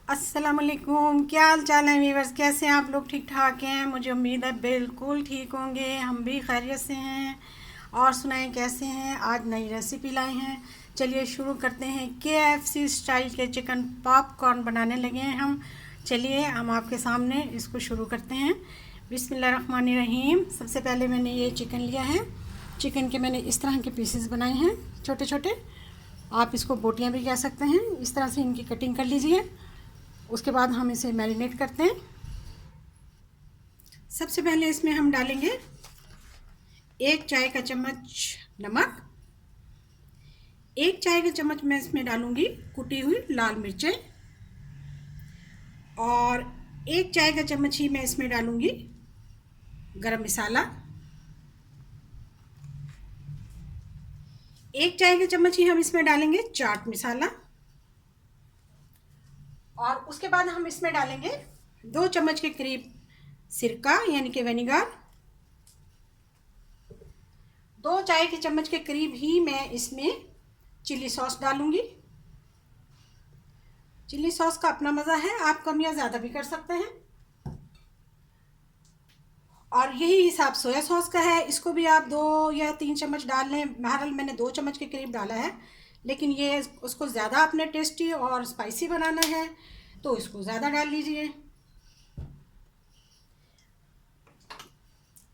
अस्सलामुअलैकुम, क्या हाल चाल है वीवर्स। कैसे हैं आप लोग? ठीक ठाक हैं? मुझे उम्मीद है बिल्कुल ठीक होंगे। हम भी खैरियत से हैं। और सुनाएं कैसे हैं? आज नई रेसिपी लाए हैं। चलिए शुरू करते हैं। KFC स्टाइल के चिकन पॉपकॉर्न बनाने लगे हैं हम। चलिए हम आपके सामने इसको शुरू करते हैं। बिस्मिल्लाहिर्रहमानिर्रहीम। सबसे पहले मैंने ये चिकन लिया है। चिकन के मैंने इस तरह के पीसेस बनाए हैं, छोटे छोटे। आप इसको बोटियां भी कह सकते हैं। इस तरह से इनकी कटिंग कर लीजिए। उसके बाद हम इसे मैरिनेट करते हैं। सबसे पहले इसमें हम डालेंगे 1 चाय का चम्मच नमक। 1 चाय का चम्मच मैं इसमें डालूंगी कुटी हुई लाल मिर्चें। और 1 चाय का चम्मच ही मैं इसमें डालूंगी गरम मसाला। 1 चाय का चम्मच ही हम इसमें डालेंगे चाट मसाला। और उसके बाद हम इसमें डालेंगे 2 चम्मच के करीब सिरका यानी कि विनेगर। 2 चाय के चम्मच के करीब ही मैं इसमें चिली सॉस डालूंगी। चिली सॉस का अपना मज़ा है, आप कम या ज़्यादा भी कर सकते हैं। और यही हिसाब सोया सॉस का है, इसको भी आप 2 या 3 चम्मच डाल लें। बहरहाल मैंने 2 चम्मच के करीब डाला है, लेकिन ये उसको ज़्यादा आपने टेस्टी और स्पाइसी बनाना है तो इसको ज़्यादा डाल लीजिए।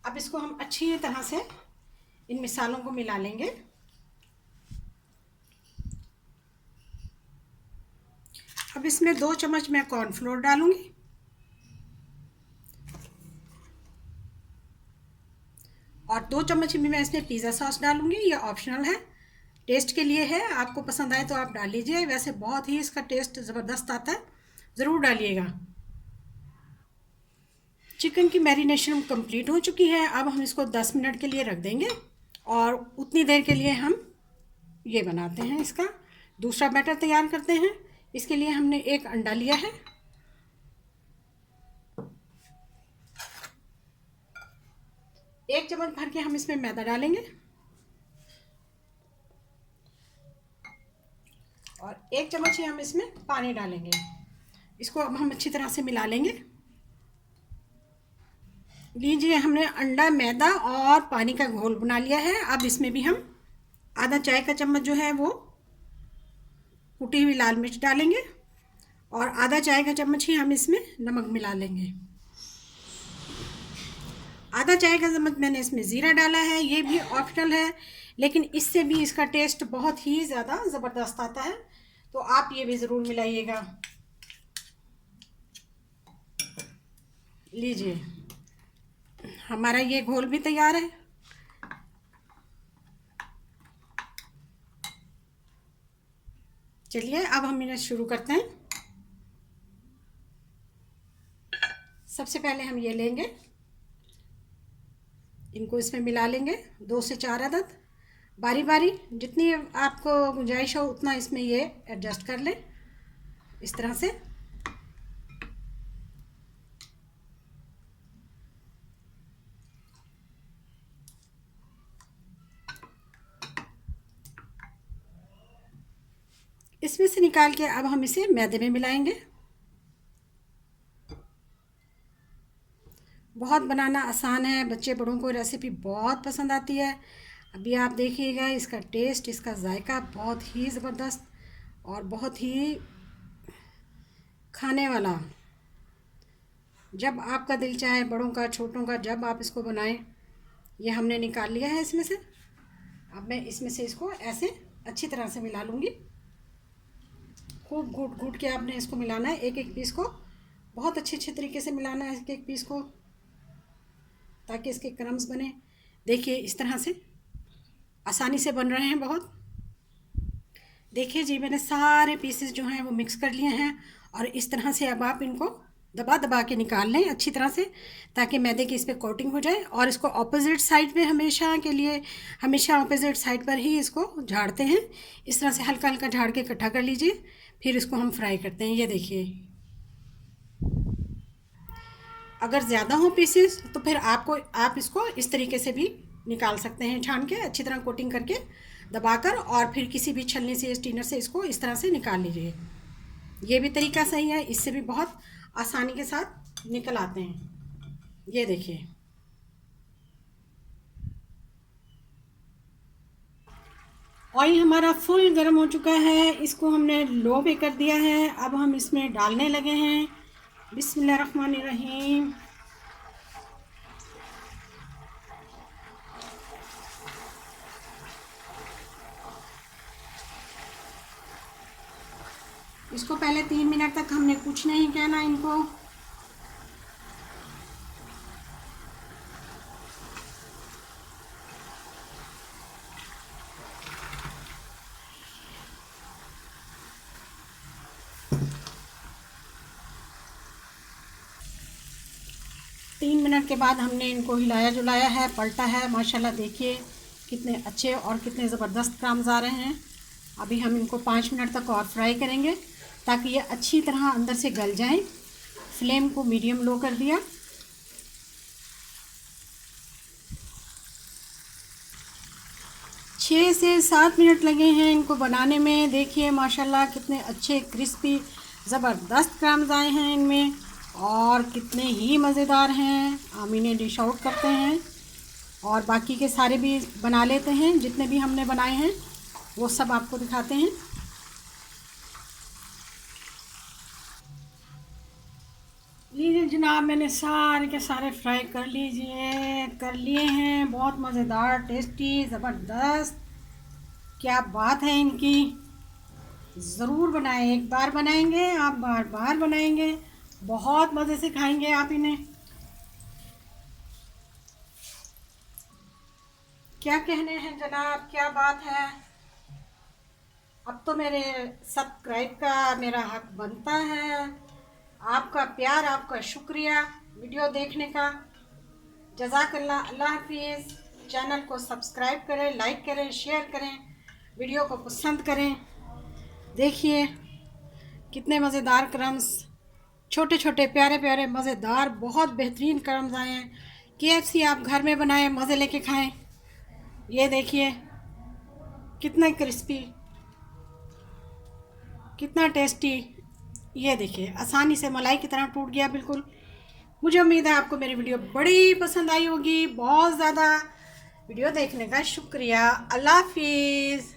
अब इसको हम अच्छी तरह से इन मिसालों को मिला लेंगे। अब इसमें 2 चम्मच मैं कॉर्नफ्लोर डालूंगी। और 2 चम्मच भी मैं इसमें पिज़्ज़ा सॉस डालूंगी। ये ऑप्शनल है, टेस्ट के लिए है। आपको पसंद आए तो आप डाल लीजिए, वैसे बहुत ही इसका टेस्ट ज़बरदस्त आता है, ज़रूर डालिएगा। चिकन की मैरिनेशन कंप्लीट हो चुकी है। अब हम इसको 10 मिनट के लिए रख देंगे। और उतनी देर के लिए हम ये बनाते हैं, इसका दूसरा बैटर तैयार करते हैं। इसके लिए हमने 1 अंडा लिया है। एक चम्मच भर के हम इसमें मैदा डालेंगे। और 1 चम्मच ही हम इसमें पानी डालेंगे। इसको अब हम अच्छी तरह से मिला लेंगे। लीजिए, हमने अंडा, मैदा और पानी का घोल बना लिया है। अब इसमें भी हम आधा चाय का चम्मच जो है वो कुटी हुई लाल मिर्च डालेंगे। और आधा चाय का चम्मच ही हम इसमें नमक मिला लेंगे। आधा चाय का चम्मच मैंने इसमें ज़ीरा डाला है, ये भी ऑप्शनल है, लेकिन इससे भी इसका टेस्ट बहुत ही ज़्यादा ज़बरदस्त आता है, तो आप ये भी ज़रूर मिलाइएगा। लीजिए, हमारा ये घोल भी तैयार है। चलिए अब हम इन्हें शुरू करते हैं। सबसे पहले हम ये लेंगे, इनको इसमें मिला लेंगे 2 से 4 अदद, बारी बारी जितनी आपको गुंजाइश हो उतना इसमें ये एडजस्ट कर लें, इस तरह से। इसमें से निकाल के अब हम इसे मैदे में मिलाएंगे। बहुत बनाना आसान है, बच्चे बड़ों को रेसिपी बहुत पसंद आती है। अभी आप देखिएगा, इसका टेस्ट, इसका जायका बहुत ही ज़बरदस्त और बहुत ही खाने वाला। जब आपका दिल चाहे, बड़ों का छोटों का, जब आप इसको बनाएं। ये हमने निकाल लिया है इसमें से। अब मैं इसमें से इसको ऐसे अच्छी तरह से मिला लूँगी। खूब घूट घूट के आपने इसको मिलाना है, एक एक पीस को बहुत अच्छे तरीके से मिलाना है, एक एक पीस को, ताकि इसके क्रम्स बने। देखिए, इस तरह से आसानी से बन रहे हैं बहुत। देखिए जी, मैंने सारे पीसेस जो हैं वो मिक्स कर लिए हैं। और इस तरह से अब आप इनको दबा दबा के निकाल लें अच्छी तरह से, ताकि मैदे की इस पर कोटिंग हो जाए। और इसको ऑपोजिट साइड पे हमेशा के लिए, हमेशा ऑपोजिट साइड पर ही इसको झाड़ते हैं। इस तरह से हल्का हल्का झाड़ के इकट्ठा कर लीजिए, फिर इसको हम फ्राई करते हैं। ये देखिए, अगर ज़्यादा हो पीसेस तो फिर आप इसको इस तरीके से भी निकाल सकते हैं, छान के अच्छी तरह कोटिंग करके दबाकर, और फिर किसी भी छलनी से, स्टीनर से इसको इस तरह से निकाल लीजिए। ये भी तरीका सही है, इससे भी बहुत आसानी के साथ निकल आते हैं। ये देखिए, ऑयल हमारा फुल गर्म हो चुका है, इसको हमने लो पे कर दिया है। अब हम इसमें डालने लगे हैं। बिस्मिल्लाहिर्रहमानिर्रहीम। इसको पहले 3 मिनट तक हमने कुछ नहीं कहना इनको। तीन मिनट के बाद हमने इनको हिलाया जुलाया है, पलटा है। माशाल्लाह देखिए कितने अच्छे और कितने ज़बरदस्त क्राम्स आ रहे हैं। अभी हम इनको 5 मिनट तक और फ्राई करेंगे ताकि ये अच्छी तरह अंदर से गल जाएं। फ्लेम को मीडियम लो कर दिया। छः से 7 मिनट लगे हैं इनको बनाने में। देखिए माशाल्लाह कितने अच्छे क्रिस्पी ज़बरदस्त क्राम्स आए हैं इनमें और कितने ही मज़ेदार हैं। हम इन्हें डिश आउट करते हैं और बाकी के सारे भी बना लेते हैं। जितने भी हमने बनाए हैं वो सब आपको दिखाते हैं। लीजिए जनाब, मैंने सारे के सारे फ्राई कर लिए हैं। बहुत मज़ेदार, टेस्टी, ज़बरदस्त, क्या बात है इनकी। ज़रूर बनाएं, एक बार बनाएंगे आप बार बार बनाएंगे, बहुत मज़े से खाएंगे आप इन्हें। क्या कहने हैं जनाब, क्या बात है। अब तो मेरे सब्सक्राइब का मेरा हक बनता है। आपका प्यार, आपका शुक्रिया वीडियो देखने का। जज़ाकल्लाह। अल्लाह हाफिज़। चैनल को सब्सक्राइब करें, लाइक करें, शेयर करें, वीडियो को पसंद करें। देखिए कितने मज़ेदार क्रम्स, छोटे छोटे प्यारे प्यारे मज़ेदार बहुत बेहतरीन क्रम्स आए हैं। KFC आप घर में बनाएं, मज़े लेके खाएं। ये देखिए कितना क्रिस्पी, कितना टेस्टी। ये देखिए आसानी से मलाई की तरह टूट गया बिल्कुल। मुझे उम्मीद है आपको मेरी वीडियो बड़ी पसंद आई होगी। बहुत ज़्यादा वीडियो देखने का शुक्रिया। अल्लाह हाफिज़।